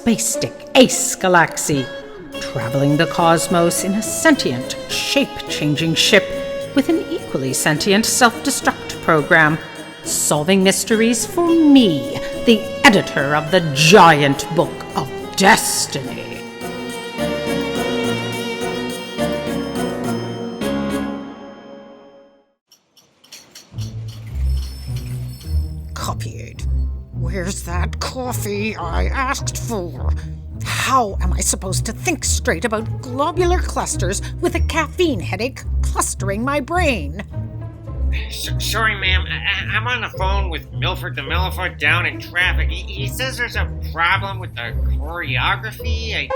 space stick ace Galaksi, traveling the cosmos in a sentient, shape-changing ship with an equally sentient self-destruct program, solving mysteries for me, the editor of the giant book of destiny. Copied. Where's that coffee I asked for? How am I supposed to think straight about globular clusters with a caffeine headache clustering my brain? Sorry, ma'am. I'm on the phone with Milford the Millifoot down in traffic. He says there's a problem with the choreography.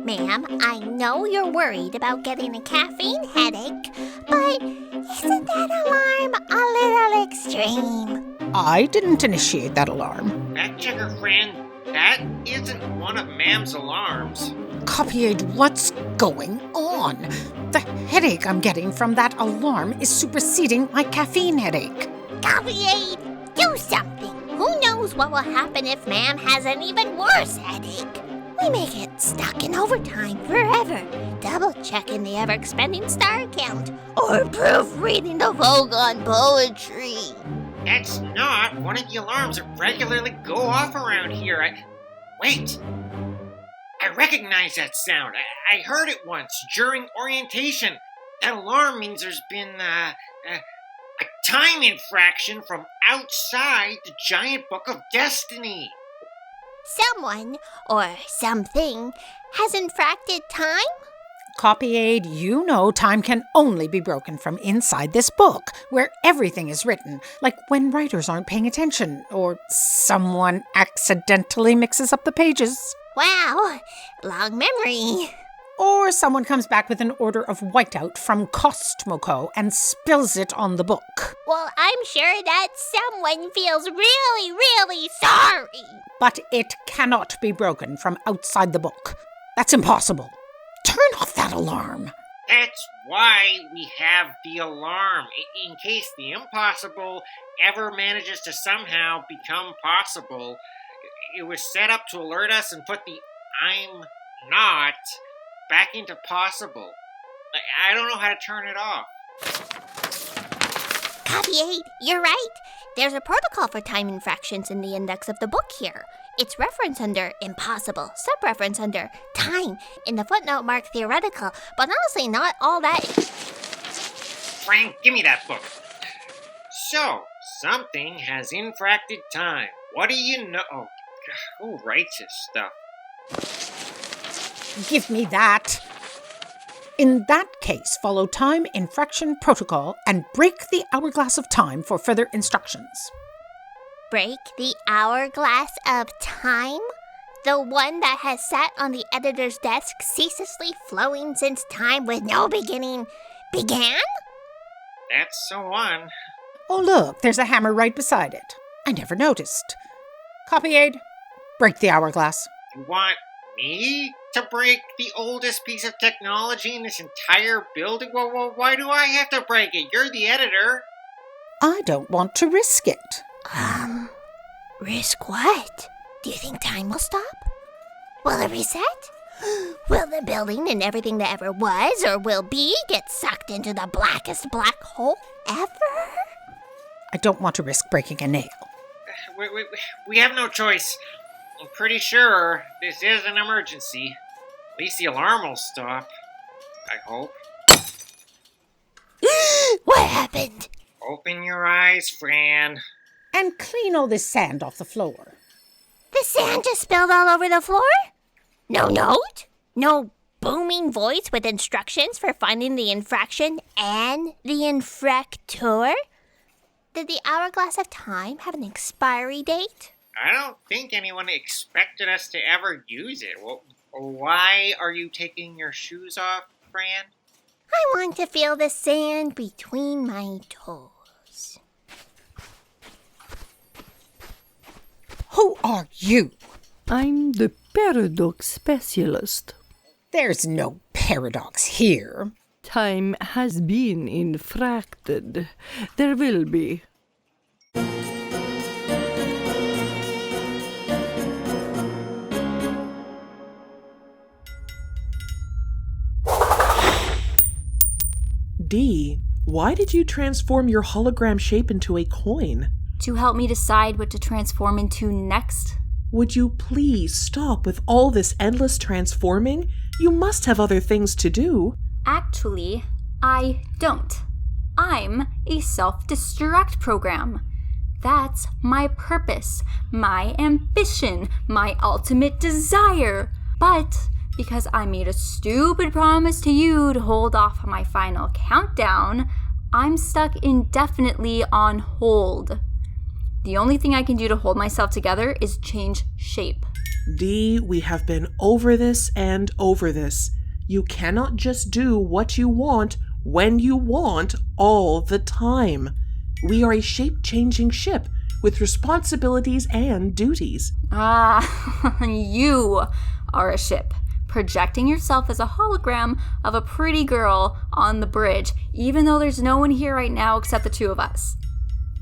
Ma'am, I know you're worried about getting a caffeine headache, but isn't that alarm a little extreme? I didn't initiate that alarm. Fact checker, Fran, that isn't one of ma'am's alarms. Copied, what's going on? The headache I'm getting from that alarm is superseding my caffeine headache. Copy-aid, do something. Who knows what will happen if ma'am has an even worse headache? We may get stuck in overtime forever, double-checking the ever-expanding star count, or proofreading the Vogue on poetry. That's not one of the alarms that regularly go off around here. Wait! I recognize that sound. I heard it once during orientation. That alarm means there's been a time infraction from outside the giant book of destiny. Someone, or something, has infracted time? Copy-aid, you know time can only be broken from inside this book, where everything is written, like when writers aren't paying attention, or someone accidentally mixes up the pages. Wow, long memory. Or someone comes back with an order of whiteout from Costmoco and spills it on the book. Well, I'm sure that someone feels really, really sorry. But it cannot be broken from outside the book. That's impossible. Turn off that alarm. That's why we have the alarm, in case the impossible ever manages to somehow become possible. It was set up to alert us and put the I'm not back into possible. I don't know how to turn it off. Copy-aid, you're right. There's a protocol for time infractions in the index of the book here. It's referenced under impossible, sub-reference under time, in the footnote marked theoretical, but honestly not all that... Frank, give me that book. So, something has infracted time. What do you know? Oh, who writes this stuff? Give me that. In that case, follow time infraction protocol and break the hourglass of time for further instructions. Break the hourglass of time? The one that has sat on the editor's desk ceaselessly flowing since time with no beginning began? That's the one. Oh, look, there's a hammer right beside it. I never noticed. Copy-aid, break the hourglass. You want me to break the oldest piece of technology in this entire building? Well, why do I have to break it? You're the editor. I don't want to risk it. Risk what? Do you think time will stop? Will it reset? Will the building and everything that ever was or will be get sucked into the blackest black hole ever? I don't want to risk breaking a nail. We have no choice. I'm pretty sure this is an emergency. At least the alarm will stop. I hope. What happened? Open your eyes, Fran. And clean all this sand off the floor. The sand just spilled all over the floor? No note? No booming voice with instructions for finding the infraction and the infractor? Did the hourglass of time have an expiry date? I don't think anyone expected us to ever use it. Well, why are you taking your shoes off, Fran? I want to feel the sand between my toes. Who are you? I'm the paradox specialist. There's no paradox here. Time has been infracted. There will be. Dee, why did you transform your hologram shape into a coin? To help me decide what to transform into next. Would you please stop with all this endless transforming? You must have other things to do. Actually, I don't. I'm a self-destruct program. That's my purpose, my ambition, my ultimate desire. But because I made a stupid promise to you to hold off on my final countdown, I'm stuck indefinitely on hold. The only thing I can do to hold myself together is change shape. Dee, we have been over this and over this. You cannot just do what you want when you want all the time. We are a shape-changing ship with responsibilities and duties. You are a ship, projecting yourself as a hologram of a pretty girl on the bridge, even though there's no one here right now except the two of us.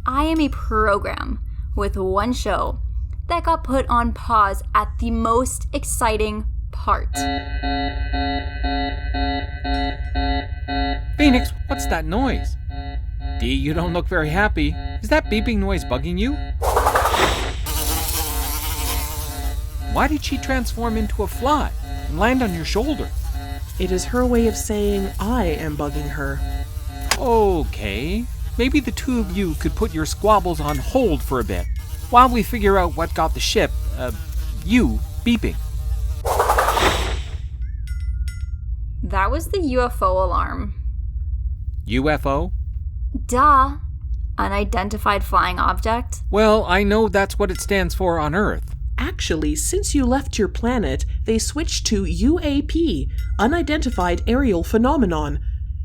I am a program with one show that got put on pause at the most exciting part. Phoenix, what's that noise? Dee, you don't look very happy. Is that beeping noise bugging you? Why did she transform into a fly and land on your shoulder? It is her way of saying I am bugging her. Okay, maybe the two of you could put your squabbles on hold for a bit while we figure out what got the ship, you, beeping. That was the UFO alarm. UFO? Duh. Unidentified flying object. Well, I know that's what it stands for on Earth. Actually, since you left your planet, they switched to UAP, Unidentified Aerial Phenomenon.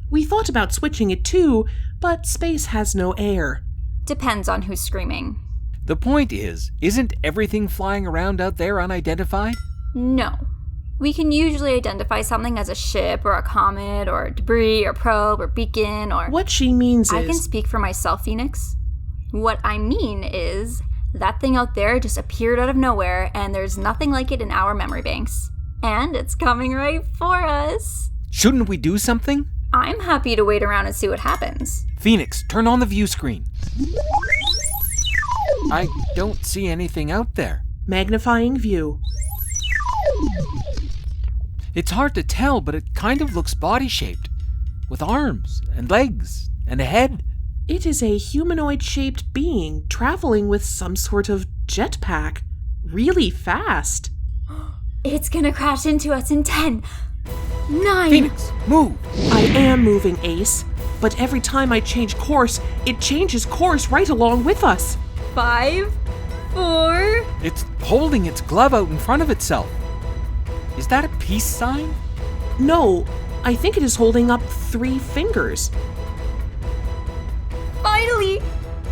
We thought about switching it too, but space has no air. Depends on who's screaming. The point is, isn't everything flying around out there unidentified? No. We can usually identify something as a ship or a comet or debris or probe or beacon or... What she means is... I can speak for myself, Phoenix. What I mean is, that thing out there just appeared out of nowhere and there's nothing like it in our memory banks. And it's coming right for us. Shouldn't we do something? I'm happy to wait around and see what happens. Phoenix, turn on the view screen. I don't see anything out there. Magnifying view. It's hard to tell, but it kind of looks body-shaped, with arms and legs and a head. It is a humanoid-shaped being traveling with some sort of jetpack. Really fast. It's gonna crash into us in 10, 9... Phoenix, move! I am moving, Ace, but every time I change course, it changes course right along with us. 5, 4... It's holding its glove out in front of itself. Is that a peace sign? No, I think it is holding up 3 fingers. Finally!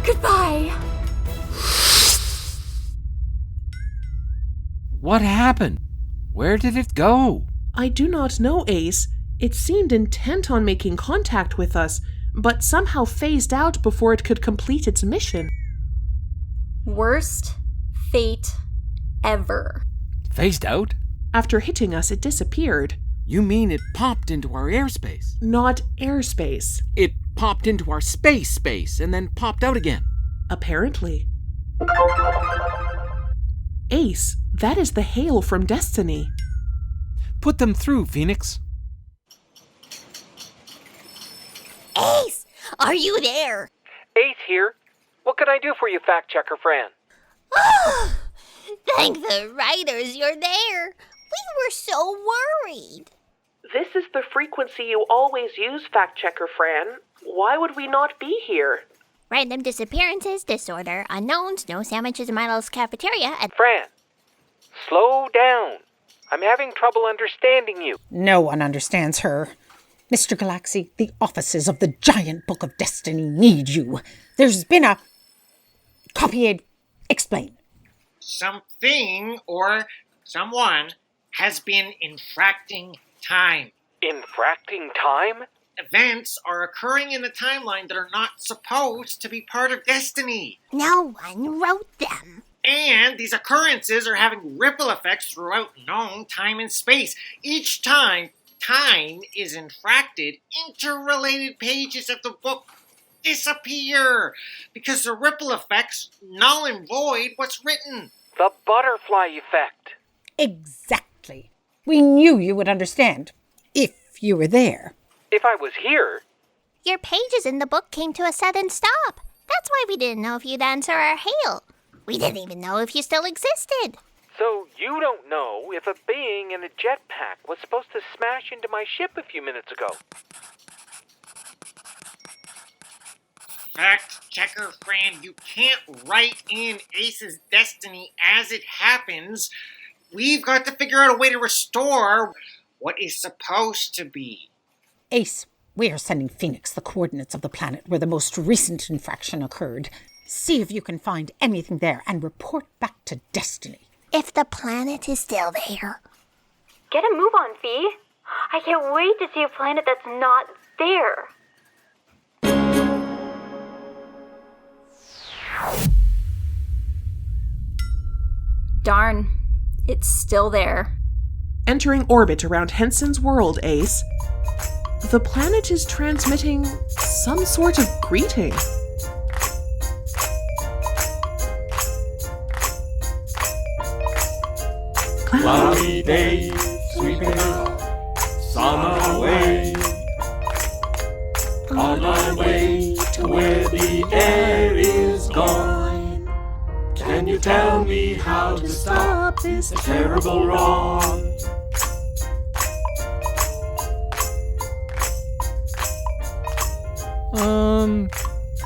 Goodbye! What happened? Where did it go? I do not know, Ace. It seemed intent on making contact with us, but somehow phased out before it could complete its mission. Worst fate ever. Phased out? After hitting us, it disappeared. You mean it popped into our airspace? Not airspace. It popped into our space and then popped out again. Apparently. Ace, that is the hail from Destiny. Put them through, Phoenix. Ace, are you there? Ace here. What can I do for you, fact checker Fran? Thank the writers you're there. We were so worried. This is the frequency you always use, fact checker Fran. Why would we not be here? Random disappearances, disorder, unknowns, no sandwiches in Milo's cafeteria, and... Fran, slow down. I'm having trouble understanding you. No one understands her. Mr. Galaksi, the offices of the giant book of destiny need you. There's been a... Copy. Explain. Something or someone has been infracting time. Infracting time? Events are occurring in the timeline that are not supposed to be part of destiny. No one wrote them. And these occurrences are having ripple effects throughout known time and space. Each time time is infracted, interrelated pages of the book disappear because the ripple effects null and void what's written. The butterfly effect. Exactly. We knew you would understand, if you were there. If I was here, Your pages in the book came to a sudden stop. That's why we didn't know if you'd answer our hail. We didn't even know if you still existed. so you don't know if a being in a jetpack was supposed to smash into my ship a few minutes ago. Fact checker Fran, you can't write in Ace's destiny as it happens. We've got to figure out a way to restore what is supposed to be. Ace, we are sending Phoenix the coordinates of the planet where the most recent infraction occurred. See if you can find anything there and report back to Destiny. If the planet is still there. Get a move on, Fee. I can't wait to see a planet that's not there. Darn, it's still there. Entering orbit around Henson's world, Ace. The planet is transmitting some sort of greeting. Cloudy days sweeping up, summer away. On our way to where the air is gone. Can you tell me how to stop this terrible wrong?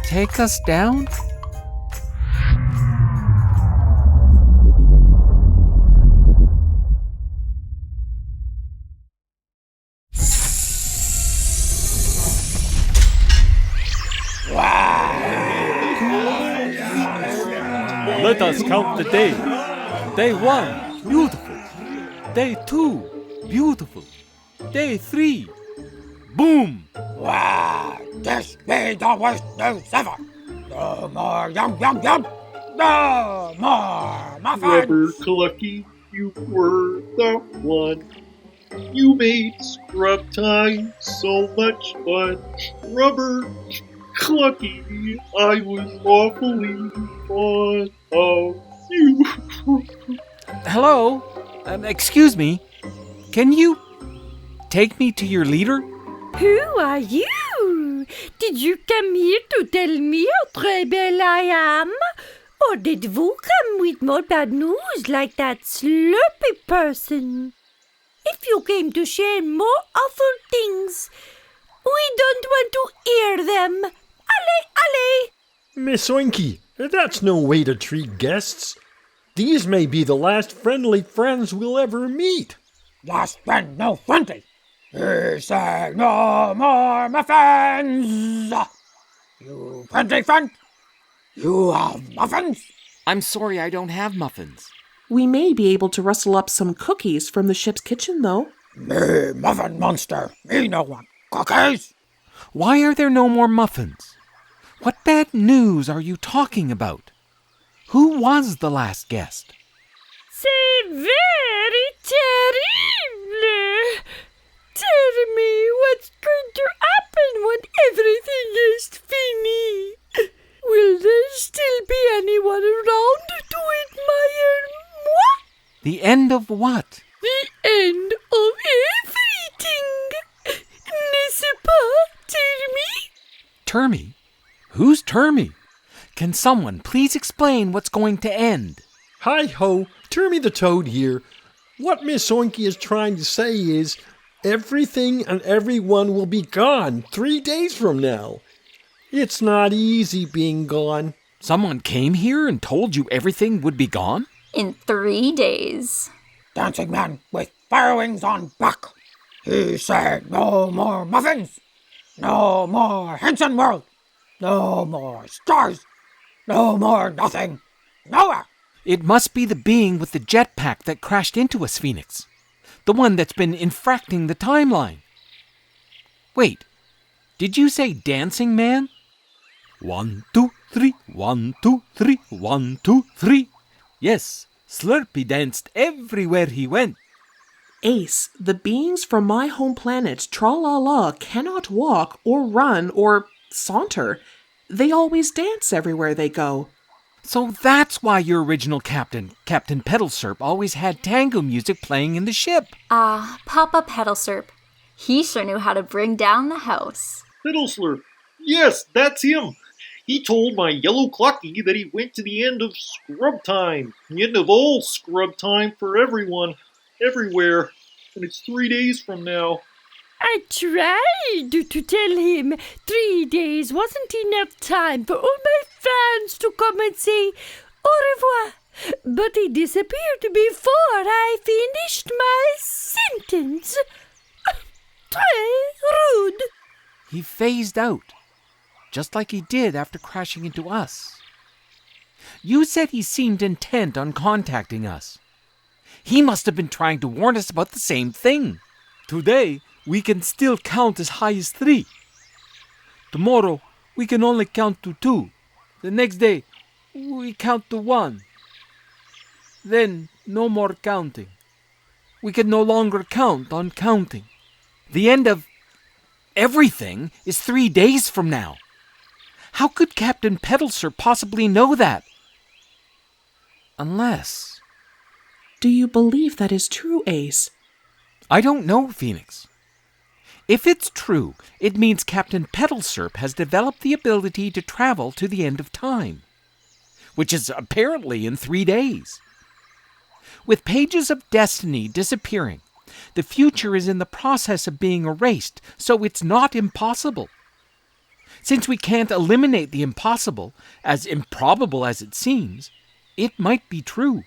Take us down? Let us count the days. Day 1, beautiful. Day 2, beautiful. Day 3, boom! Wow, this be the worst news ever. No more yum yum yum. No more muffins. Rubber Galaksi, you were the one. You made scrub time so much fun. Rubber Galaksi, I was awfully fond of you. Hello? Excuse me. Can you take me to your leader? Who are you? Did you come here to tell me how rebel I am? Or did you come with more bad news like that slurpy person? If you came to share more awful things, we don't want to hear them. Allez, allez! Miss Oinky, that's no way to treat guests. These may be the last friendly friends we'll ever meet. Last friend, no friendly. He said no more muffins. You friendly friend? You have muffins? I'm sorry I don't have muffins. We may be able to rustle up some cookies from the ship's kitchen, though. Me muffin monster. Me no want cookies. Why are there no more muffins? What bad news are you talking about? Who was the last guest? C'est very terrible. Tell me what's going to happen when everything is fini. Will there still be anyone around to admire moi? The end of what? The end of everything. N'est-ce pas, Termy? Termy? Who's Termy? Can someone please explain what's going to end? Hi-ho, Termy the Toad here. What Miss Oinky is trying to say is, everything and everyone will be gone 3 days from now. It's not easy being gone. Someone came here and told you everything would be gone? In 3 days. Dancing man with fire wings on back. He said no more muffins. No more Henson World. No more stars. No more nothing. Nowhere. It must be the being with the jetpack that crashed into us, Phoenix. The one that's been infracting the timeline. Wait, did you say dancing man? 1, 2, 3, 1, 2, 3, 1, 2, 3. Yes, Slurpy danced everywhere he went. Ace, the beings from my home planet, Tra-la-la, cannot walk or run or saunter. They always dance everywhere they go. So that's why your original captain, Captain Petalsurp, always had tango music playing in the ship. Papa Petalsurp. He sure knew how to bring down the house. Fiddleslurp. Yes, that's him. He told my yellow Clucky that he went to the end of scrub time. The end of all scrub time for everyone, everywhere. And it's 3 days from now. I tried to tell him 3 days wasn't enough time for all my fans to come and say au revoir, but he disappeared before I finished my sentence. Très rude. He phased out, just like he did after crashing into us. You said he seemed intent on contacting us. He must have been trying to warn us about the same thing. Today, we can still count as high as 3. Tomorrow, we can only count to 2. The next day, we count to 1. Then, no more counting. We can no longer count on counting. The end of everything is 3 days from now. How could Captain Petalsurp possibly know that? Unless... Do you believe that is true, Ace? I don't know, Phoenix. If it's true, it means Captain Petalsurp has developed the ability to travel to the end of time, which is apparently in 3 days. With pages of destiny disappearing, the future is in the process of being erased, so it's not impossible. Since we can't eliminate the impossible, as improbable as it seems, it might be true.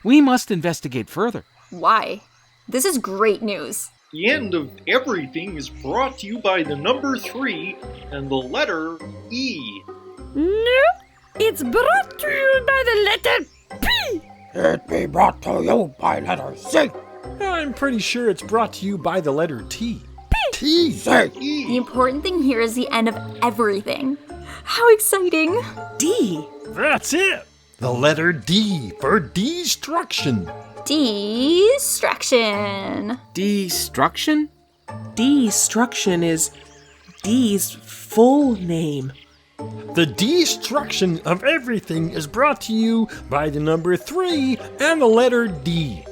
We must investigate further. Why? This is great news. The end of everything is brought to you by the number 3 and the letter E. No, it's brought to you by the letter P. It be brought to you by letter C. I'm pretty sure it's brought to you by the letter T. T. C. The important thing here is the end of everything. How exciting! D. That's it. The letter D for destruction. Destruction. Destruction? Destruction is D's full name. The destruction of everything is brought to you by the number 3 and the letter D.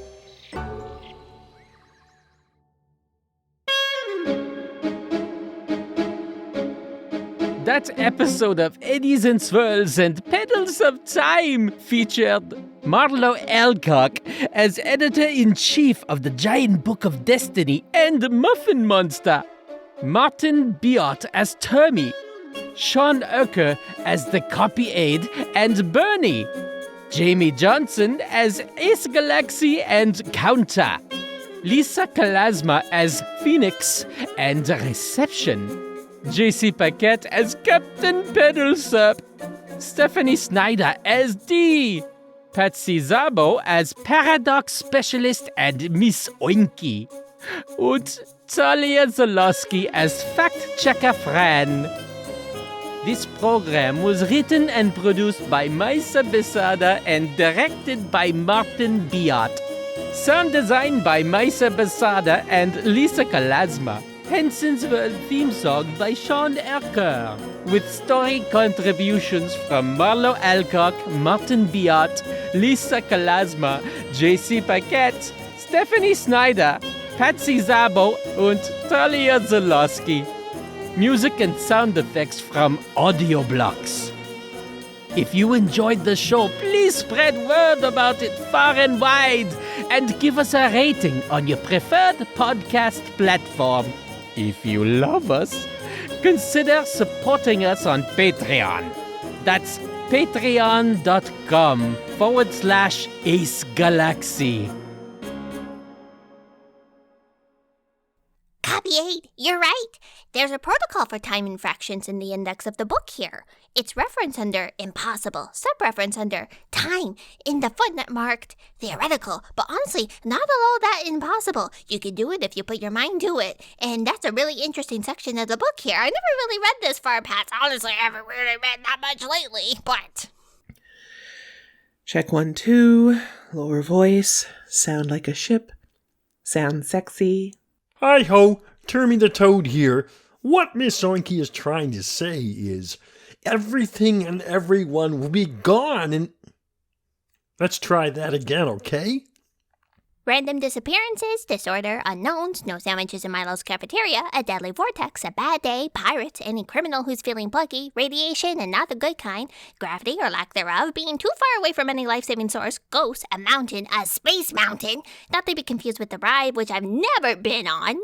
That episode of Eddies and Swirls and Petals of Time featured Marlo Alcock as editor-in-chief of the Giant Book of Destiny and Muffin Monster, Martin Biot as Termy, Sean Urker as the copy aide and Bernie, Jamie Johnson as Ace Galaksi and Counter, Lisa Kalasma as Phoenix and Reception, JC Paquette as Captain Petalsurp, Stephanie Snyder as Dee, Patsy Zabo as Paradox Specialist and Miss Oinky, and Talia Zalowski as Fact Checker Fran. This program was written and produced by Maisa Besada and directed by Martin Biot. Sound design by Maisa Besada and Lisa Kalasma. Henson's World theme song by Sean Erker, with story contributions from Marlo Alcock, Martin Biot, Lisa Kalasma, JC Paquette, Stephanie Snyder, Patsy Zabo, and Talia Zalowski. Music and sound effects from Audioblocks. If you enjoyed the show, please spread word about it far and wide and give us a rating on your preferred podcast platform. If you love us, consider supporting us on Patreon. That's patreon.com/Ace Galaksi. Copy 8, you're right. There's a protocol for time infractions in the index of the book here. It's referenced under impossible, sub-reference under time, in the footnote marked theoretical, but honestly, not all that impossible. You can do it if you put your mind to it, and that's a really interesting section of the book here. I never really read this far past. Honestly, I haven't really read that much lately, but... Check 1, 2. Lower voice. Sound like a ship. Sounds sexy. Hi-ho, Termy the Toad here. What Miss Oinky is trying to say is, everything and everyone will be gone and... Let's try that again, okay? Random disappearances, disorder, unknowns, no sandwiches in Milo's cafeteria, a deadly vortex, a bad day, pirates, any criminal who's feeling buggy, radiation and not the good kind, gravity or lack thereof, being too far away from any life-saving source, ghosts, a mountain, a space mountain, not to be confused with the ride, which I've never been on.